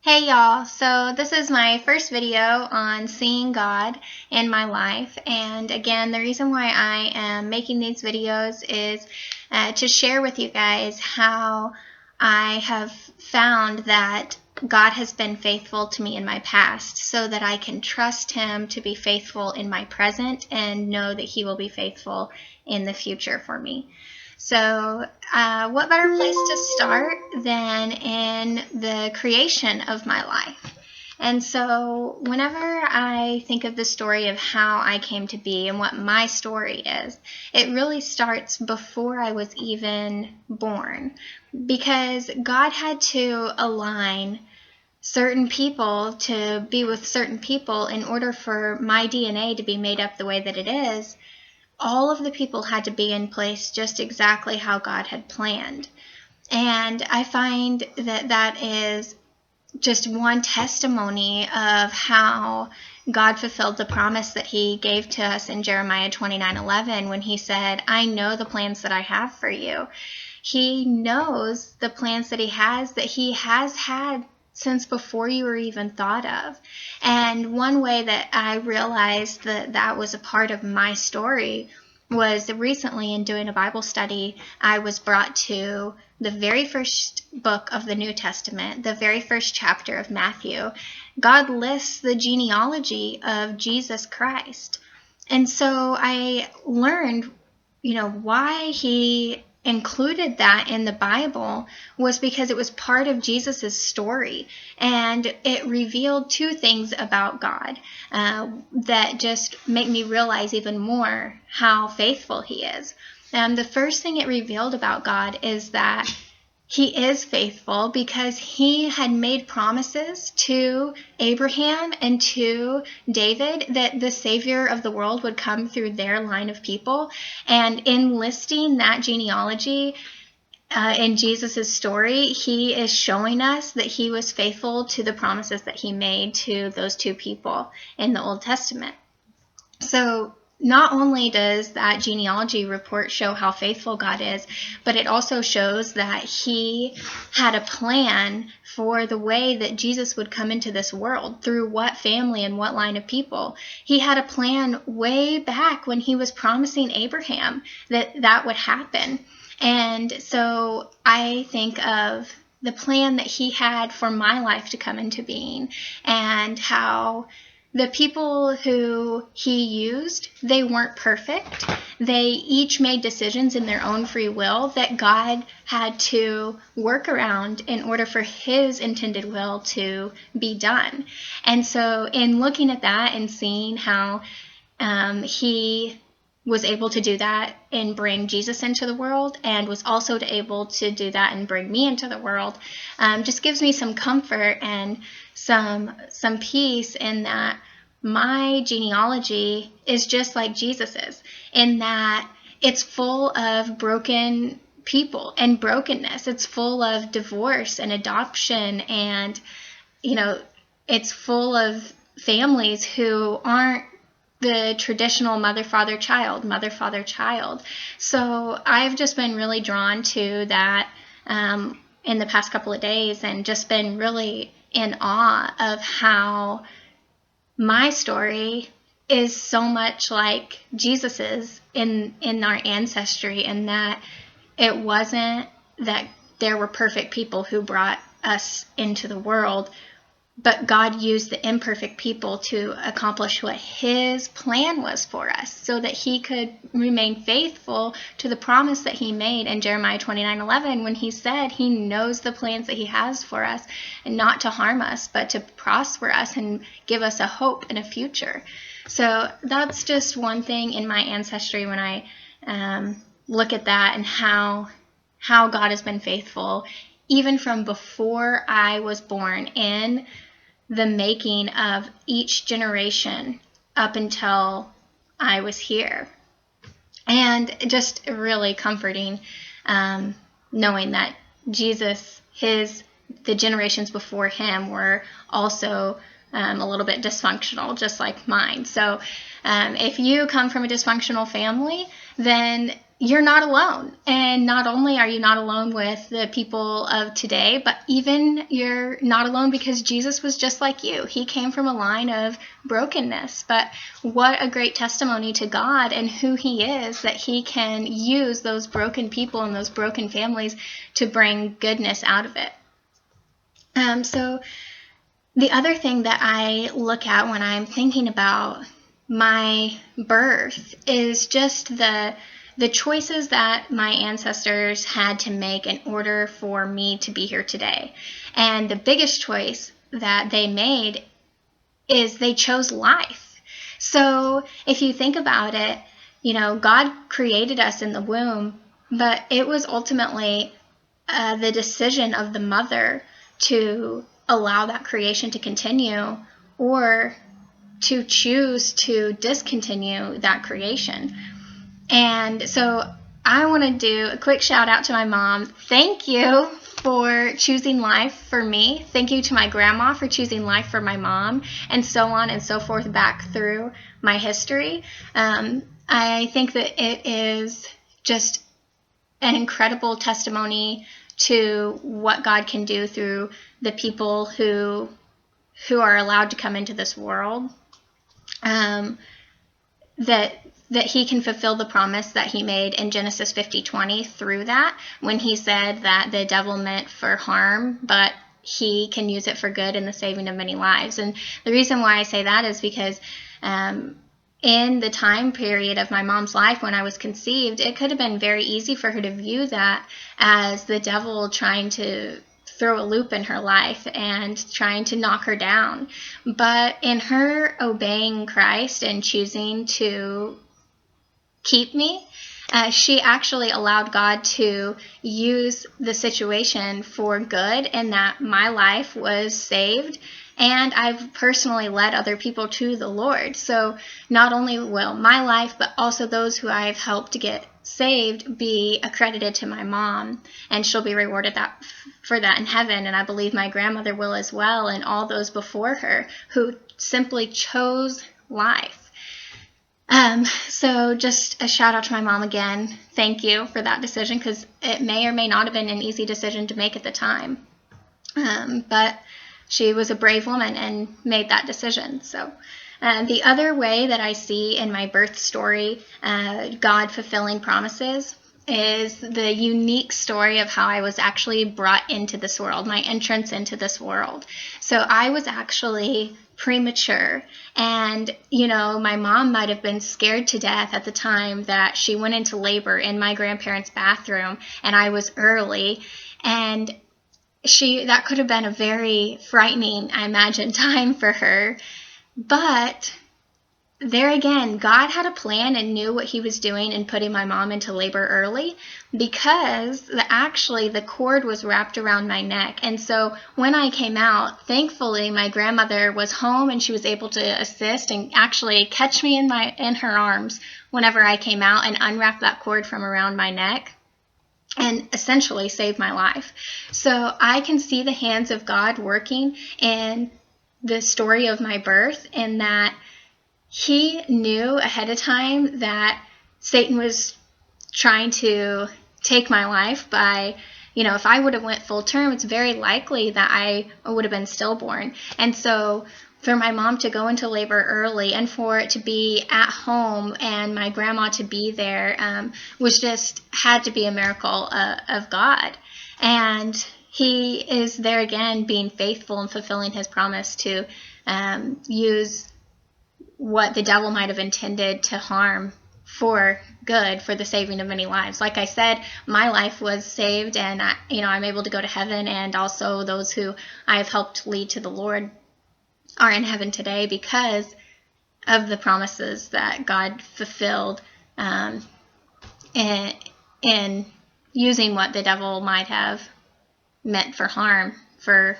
Hey y'all, so this is my first video on seeing God in my life, and again the reason why I am making these videos is to share with you guys how I have found that God has been faithful to me in my past so that I can trust Him to be faithful in my present and know that He will be faithful in the future for me. So what better place to start than in the creation of my life? And so whenever I think of the story of how I came to be and what my story is, it really starts before I was even born, because God had to align certain people to be with certain people in order for my DNA to be made up the way that it is. All of the people had to be in place just exactly how God had planned. And I find that that is just one testimony of how God fulfilled the promise that He gave to us in Jeremiah 29:11 when He said, "I know the plans that I have for you." He knows the plans that He has had since before you were even thought of. And one way that I realized that that was a part of my story was recently in doing a Bible study. I was brought to the very first book of the New Testament, the very first chapter of Matthew. God lists the genealogy of Jesus Christ. And so I learned, why He included that in the Bible was because it was part of Jesus's story, and it revealed two things about God that just make me realize even more how faithful He is. The first thing it revealed about God is that He is faithful because He had made promises to Abraham and to David that the Savior of the world would come through their line of people. And in listing that genealogy in Jesus' story, He is showing us that He was faithful to the promises that He made to those two people in the Old Testament. So not only does that genealogy report show how faithful God is, but it also shows that He had a plan for the way that Jesus would come into this world, through what family and what line of people. He had a plan way back when He was promising Abraham that that would happen. And so I think of the plan that He had for my life to come into being, and how the people who He used, they weren't perfect. They each made decisions in their own free will that God had to work around in order for His intended will to be done. And so in looking at that and seeing how He was able to do that and bring Jesus into the world, and was also able to do that and bring me into the world, just gives me some comfort and some peace in that my genealogy is just like Jesus's, in that it's full of broken people and brokenness. It's full of divorce and adoption, and it's full of families who aren't the traditional mother, father, child. So I've just been really drawn to that in the past couple of days, and just been really in awe of how my story is so much like Jesus's in our ancestry, and that it wasn't that there were perfect people who brought us into the world, but God used the imperfect people to accomplish what His plan was for us, so that He could remain faithful to the promise that He made in Jeremiah 29:11 when He said He knows the plans that He has for us, and not to harm us, but to prosper us and give us a hope and a future. So that's just one thing in my ancestry when I look at that, and how God has been faithful even from before I was born, in the making of each generation up until I was here. And just really comforting knowing that Jesus, the generations before Him, were also a little bit dysfunctional, just like mine. So if you come from a dysfunctional family, then you're not alone. And not only are you not alone with the people of today, but even you're not alone because Jesus was just like you. He came from a line of brokenness. But what a great testimony to God and who he is, that he can use those broken people and those broken families to bring goodness out of it. So the other thing that I look at when I'm thinking about my birth is just the choices that my ancestors had to make in order for me to be here today. And the biggest choice that they made is they chose life. So if you think about it, God created us in the womb, but it was ultimately the decision of the mother to allow that creation to continue or to choose to discontinue that creation. And so I want to do a quick shout out to my mom. Thank you for choosing life for me. Thank you to my grandma for choosing life for my mom, and so on and so forth back through my history. I think that it is just an incredible testimony to what God can do through the people who are allowed to come into this world. That he can fulfill the promise that he made in Genesis 50:20 through that, when he said that the devil meant for harm, but he can use it for good in the saving of many lives. And the reason why I say that is because in the time period of my mom's life when I was conceived, it could have been very easy for her to view that as the devil trying to throw a loop in her life and trying to knock her down. But in her obeying Christ and choosing to keep me, she actually allowed God to use the situation for good, and that my life was saved, and I've personally led other people to the Lord. So not only will my life, but also those who I've helped to get saved be accredited to my mom, and she'll be rewarded for that in heaven. And I believe my grandmother will as well, and all those before her who simply chose life. So just a shout out to my mom again. Thank you for that decision, because it may or may not have been an easy decision to make at the time. But she was a brave woman and made that decision. So the other way that I see in my birth story God fulfilling promises is the unique story of how I was actually brought into this world, my entrance into this world. So I was actually premature, and my mom might have been scared to death at the time that she went into labor in my grandparents' bathroom, and I was early, and that could have been a very frightening, I imagine, time for her. But there again, God had a plan and knew what he was doing in putting my mom into labor early, because actually the cord was wrapped around my neck. And so when I came out, thankfully my grandmother was home and she was able to assist and actually catch me in her arms whenever I came out and unwrap that cord from around my neck and essentially save my life. So I can see the hands of God working in the story of my birth, in that he knew ahead of time that Satan was trying to take my life by, if I would have went full term, it's very likely that I would have been stillborn. And so for my mom to go into labor early and for it to be at home and my grandma to be there had to be a miracle of God. And he is there again being faithful and fulfilling his promise to use what the devil might have intended to harm for good, for the saving of many lives. Like I said, my life was saved, and I'm able to go to heaven, and also those who I have helped lead to the Lord are in heaven today because of the promises that God fulfilled in using what the devil might have meant for harm, for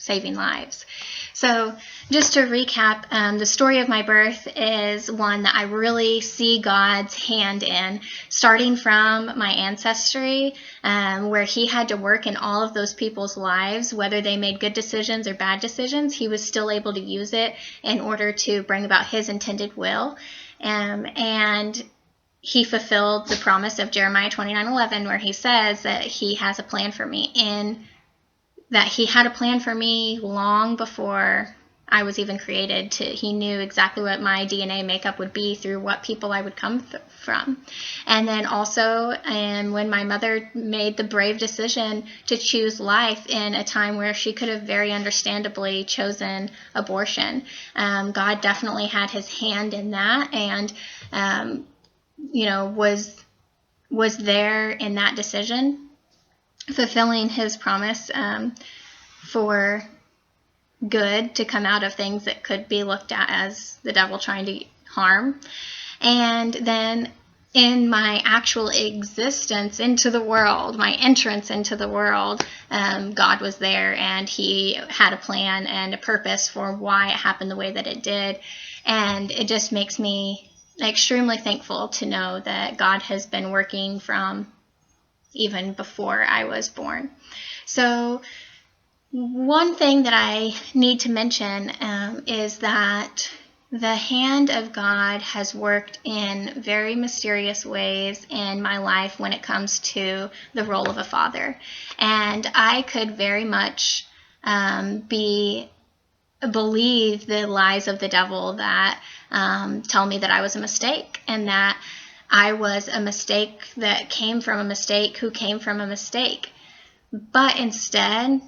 saving lives. So just to recap, the story of my birth is one that I really see God's hand in, starting from my ancestry, where he had to work in all of those people's lives, whether they made good decisions or bad decisions. He was still able to use it in order to bring about his intended will. And he fulfilled the promise of Jeremiah 29:11, where he says that he has a plan for me, and that he had a plan for me long before I was even created. He knew exactly what my DNA makeup would be through what people I would come from. And then also, when my mother made the brave decision to choose life in a time where she could have very understandably chosen abortion, God definitely had his hand in that, and was there in that decision, fulfilling his promise for good to come out of things that could be looked at as the devil trying to harm. And then in my actual existence into the world, my entrance into the world, God was there, and he had a plan and a purpose for why it happened the way that it did. And it just makes me extremely thankful to know that God has been working from even before I was born. So one thing that I need to mention is that the hand of God has worked in very mysterious ways in my life when it comes to the role of a father. And I could very much believe the lies of the devil that tell me that I was a mistake, and that I was a mistake that came from a mistake who came from a mistake. But instead,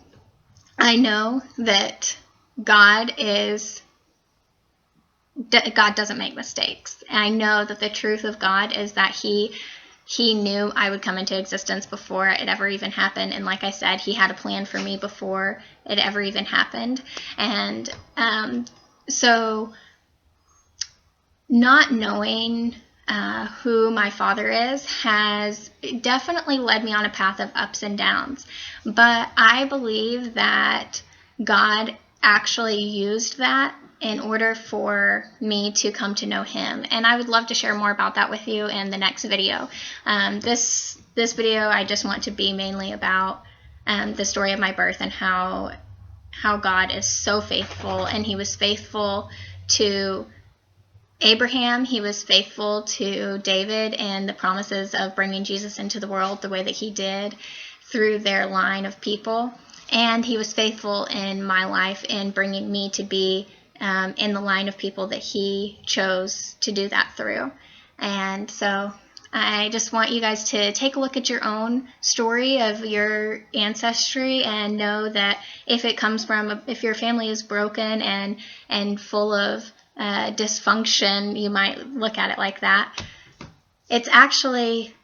I know that God doesn't make mistakes. And I know that the truth of God is that he knew I would come into existence before it ever even happened. And like I said, he had a plan for me before it ever even happened. And so not knowing who my father is has definitely led me on a path of ups and downs. But I believe that God actually used that in order for me to come to know him. And I would love to share more about that with you in the next video. This video, I just want to be mainly about the story of my birth and how God is so faithful. And he was faithful to Abraham, he was faithful to David and the promises of bringing Jesus into the world the way that he did through their line of people. And he was faithful in my life in bringing me to be in the line of people that he chose to do that through. And so I just want you guys to take a look at your own story of your ancestry and know that if it comes from, if your family is broken and full of dysfunction, you might look at it like that. It's actually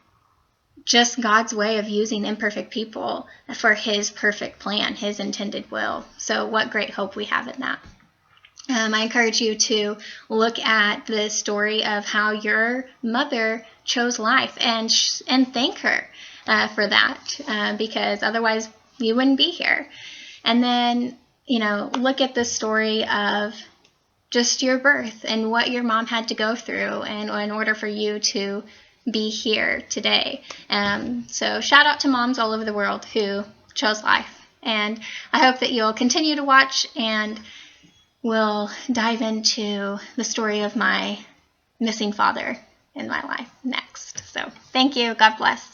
just God's way of using imperfect people for his perfect plan, his intended will. So what great hope we have in that. I encourage you to look at the story of how your mother chose life and thank her for that, because otherwise you wouldn't be here. And then, look at the story of just your birth and what your mom had to go through in order for you to be here today. So shout out to moms all over the world who chose life. And I hope that you'll continue to watch, and we'll dive into the story of my missing father in my life next. So thank you. God bless.